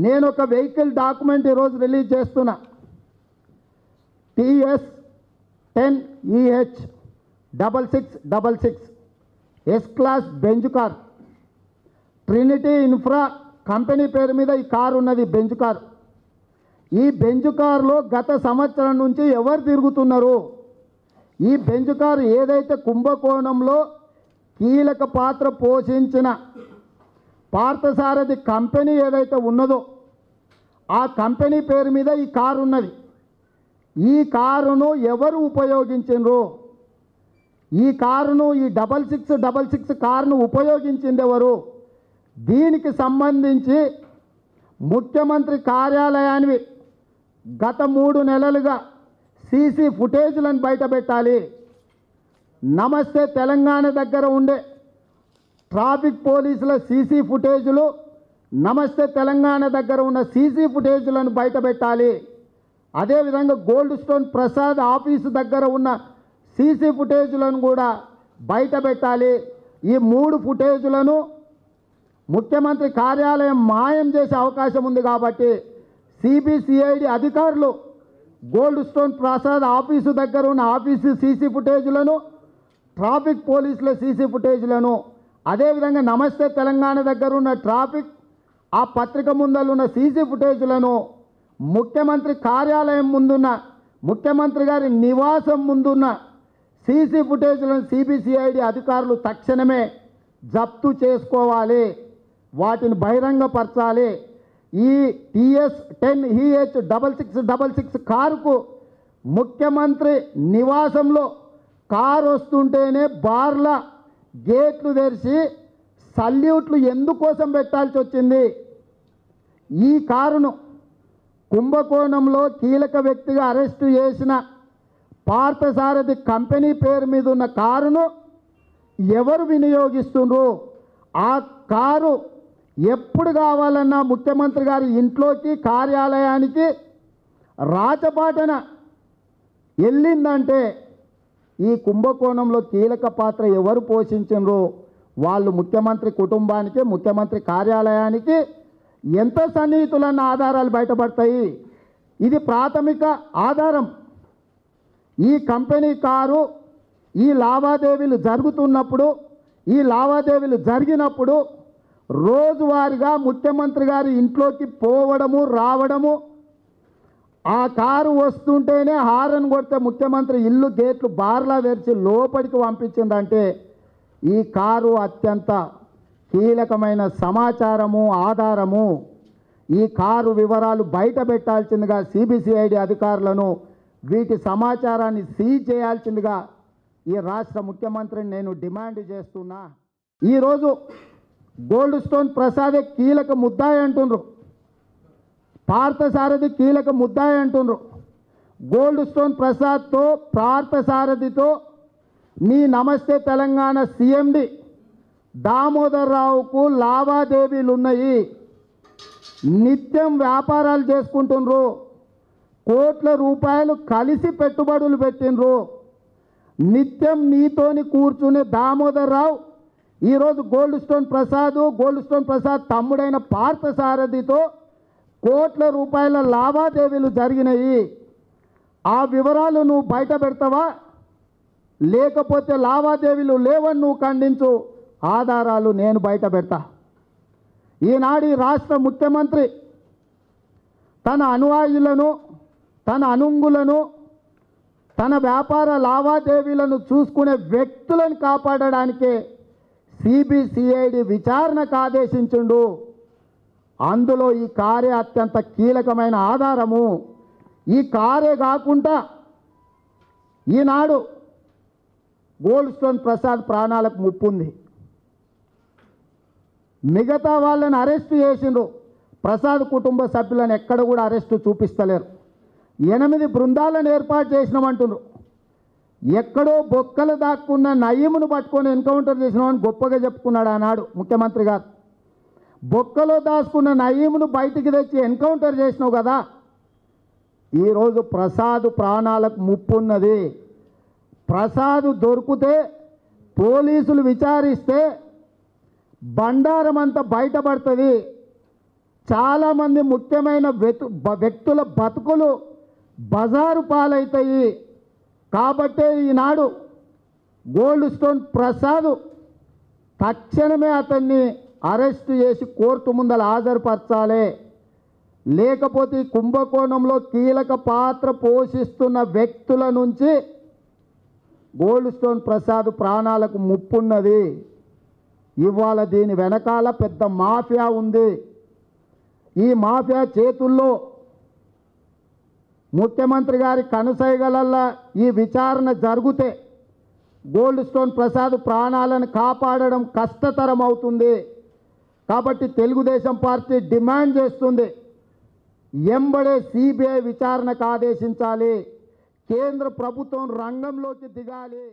నేను ఒక vehicle document ఈరోజు రిలీజ్ చేస్తున్నా. TS10EH 6666 S class Benz car. Trinity infra company పేరు మీద ఈ కారు ఉన్నది, బెంజ్ కార్. ఈ బెంజ్ కారులో గత సంవత్సరం నుంచి ఎవరు తిరుగుతున్నారు? ఈ బెంజ్ కారు ఏదైతే కుంభకోణంలో కీలక పాత్ర పోషించిన పార్థసారథి కంపెనీ ఏదైతే ఉన్నదో ఆ కంపెనీ పేరు మీద ఈ కారు ఉన్నది. ఈ కారును ఎవరు ఉపయోగించారు? ఈ కారును, ఈ 6666 కారును ఉపయోగించింది ఎవరు? దీనికి సంబంధించి ముఖ్యమంత్రి కార్యాలయాన్ని గత 3 నెలలుగా సీసీ ఫుటేజ్లను బయటపెట్టాలి. నమస్తే తెలంగాణ దగ్గర ఉండే ట్రాఫిక్ పోలీసుల సీసీ ఫుటేజులు, నమస్తే తెలంగాణ దగ్గర ఉన్న సీసీ ఫుటేజులను బయటపెట్టాలి. అదేవిధంగా గోల్డ్ స్టోన్ ప్రసాద్ ఆఫీసు దగ్గర ఉన్న సీసీ ఫుటేజులను కూడా బయటపెట్టాలి. ఈ 3 ఫుటేజులను ముఖ్యమంత్రి కార్యాలయం మాయం చేసే అవకాశం ఉంది కాబట్టి సిబిసిఐడి అధికారులు గోల్డ్ స్టోన్ ప్రసాద్ ఆఫీసు దగ్గర ఉన్న ఆఫీసు సీసీ ఫుటేజులను, ట్రాఫిక్ పోలీసుల సీసీ ఫుటేజులను, అదేవిధంగా నమస్తే తెలంగాణ దగ్గర ఉన్న ట్రాఫిక్ ఆ పత్రిక ముందలున్న సీసీ ఫుటేజులను, ముఖ్యమంత్రి కార్యాలయం ముందున్న, ముఖ్యమంత్రి గారి నివాసం ముందున్న సీసీ ఫుటేజులను సిబిసిఐడి అధికారులు తక్షణమే జప్తు చేసుకోవాలి, వాటిని బహిరంగపరచాలి. ఈ TS10EH 6666 కారుకు ముఖ్యమంత్రి నివాసంలో కారు వస్తుంటేనే బార్ల గేట్లు తెరిచి సల్యూట్లు ఎందుకోసం పెట్టాల్సి వచ్చింది? ఈ కారును కుంభకోణంలో కీలక వ్యక్తిగా అరెస్టు చేసిన పార్థసారథి కంపెనీ పేరు మీద ఉన్న కారును ఎవరు వినియోగిస్తున్నారు? ఆ కారు ఎప్పుడు కావాలన్నా ముఖ్యమంత్రి గారి ఇంట్లోకి, కార్యాలయానికి రాచపాటన వెళ్ళిందంటే ఈ కుంభకోణంలో కీలక పాత్ర ఎవరు పోషించారో వాళ్ళు ముఖ్యమంత్రి కుటుంబానికి, ముఖ్యమంత్రి కార్యాలయానికి ఎంత సన్నిహితులన్న ఆధారాలు బయటపడతాయి. ఇది ప్రాథమిక ఆధారం. ఈ కంపెనీ కారు ఈ లావాదేవీలు జరుగుతున్నప్పుడు, ఈ లావాదేవీలు జరిగినప్పుడు రోజువారీగా ముఖ్యమంత్రి గారి ఇంట్లోకి పోవడము, రావడము, ఆ కారు వస్తుంటేనే హారన్ కొడితే ముఖ్యమంత్రి ఇల్లు గేట్లు బార్లా తెరిచి లోపలికి పంపించిందంటే ఈ కారు అత్యంత కీలకమైన సమాచారము, ఆధారము. ఈ కారు వివరాలు బయట పెట్టాల్సిందిగా సిబిసిఐడి అధికారులను, వీటి సమాచారాన్ని సీజ్ చేయాల్సిందిగా ఈ రాష్ట్ర ముఖ్యమంత్రిని నేను డిమాండ్ చేస్తున్నా. ఈరోజు గోల్డ్ స్టోన్ ప్రసాదే కీలక ముద్దాయి అంటుండ్రు, పార్థసారథి కీలక ముద్దాయి అంటుండ్రు. గోల్డ్ స్టోన్ ప్రసాద్తో, పార్థసారథితో నీ నమస్తే తెలంగాణ సిఎండి దామోదర్ రావుకు లావాదేవీలు ఉన్నాయి. నిత్యం వ్యాపారాలు చేసుకుంటుండ్రు, కోట్ల రూపాయలు కలిసి పెట్టుబడులు పెట్టిండ్రు. నిత్యం నీతోని కూర్చునే దామోదర్ రావు ఈరోజు గోల్డ్ స్టోన్ ప్రసాద్ తమ్ముడైన పార్థసారథితో కోట్ల రూపాయల లావాదేవీలు జరిగినాయి. ఆ వివరాలు నువ్వు బయట పెడతావా? లేకపోతే లావాదేవీలు లేవని నువ్వు ఖండించు, ఆధారాలు నేను బయట పెడతా. ఈనాడు ఈ రాష్ట్ర ముఖ్యమంత్రి తన అనుయాయులను, తన అనుంగులను, తన వ్యాపార లావాదేవీలను చూసుకునే వ్యక్తులను కాపాడడానికే సిబిసిఐడి విచారణకు ఆదేశించిండు. అందులో ఈ కారే అత్యంత కీలకమైన ఆధారము. ఈ కారే కాకుండా ఈనాడు గోల్డ్ స్టోన్ ప్రసాద్ ప్రాణాలకు ముప్పు ఉంది. మిగతా వాళ్ళని అరెస్టు చేసిండ్రు, ప్రసాద్ కుటుంబ సభ్యులను ఎక్కడ కూడా అరెస్టు చూపిస్తలేరు. 8 బృందాలను ఏర్పాటు చేసినామంటున్నారు. ఎక్కడో బొక్కలు దాక్కున్న నయీమును పట్టుకొని ఎన్కౌంటర్ చేసినామని గొప్పగా చెప్పుకున్నాడు ఆనాడు ముఖ్యమంత్రి గారు. బొక్కలో దాచుకున్న నయీమును బయటికి తెచ్చి ఎన్కౌంటర్ చేసినావు కదా. ఈరోజు ప్రసాద్ ప్రాణాలకు ముప్పు ఉన్నది. ప్రసాద్ దొరికితే పోలీసులు విచారిస్తే బండారం అంతా బయటపడుతుంది. చాలామంది ముఖ్యమైన వ్యక్తుల బతుకులు బజారు పాలవుతాయి. కాబట్టే ఈనాడు గోల్డ్ స్టోన్ ప్రసాద్ తక్షణమే అతన్ని అరెస్ట్ చేసి కోర్టు ముందర హాజరుపరచాలి. లేకపోతే ఈ కుంభకోణంలో కీలక పాత్ర పోషిస్తున్న వ్యక్తుల నుంచి గోల్డ్ స్టోన్ ప్రసాద్ ప్రాణాలకు ముప్పున్నది. ఇవాళ దీని వెనకాల పెద్ద మాఫియా ఉంది. ఈ మాఫియా చేతుల్లో ముఖ్యమంత్రి గారి కనుసైగలల్లా ఈ విచారణ జరిగితే గోల్డ్ స్టోన్ ప్రసాద్ ప్రాణాలను కాపాడడం కష్టతరం అవుతుంది. కాబట్టి తెలుగుదేశం పార్టీ డిమాండ్ చేస్తుంది, ఎంబడే సిబిఐ విచారణకు ఆదేశించాలి, కేంద్ర ప్రభుత్వం రంగంలోకి దిగాలి.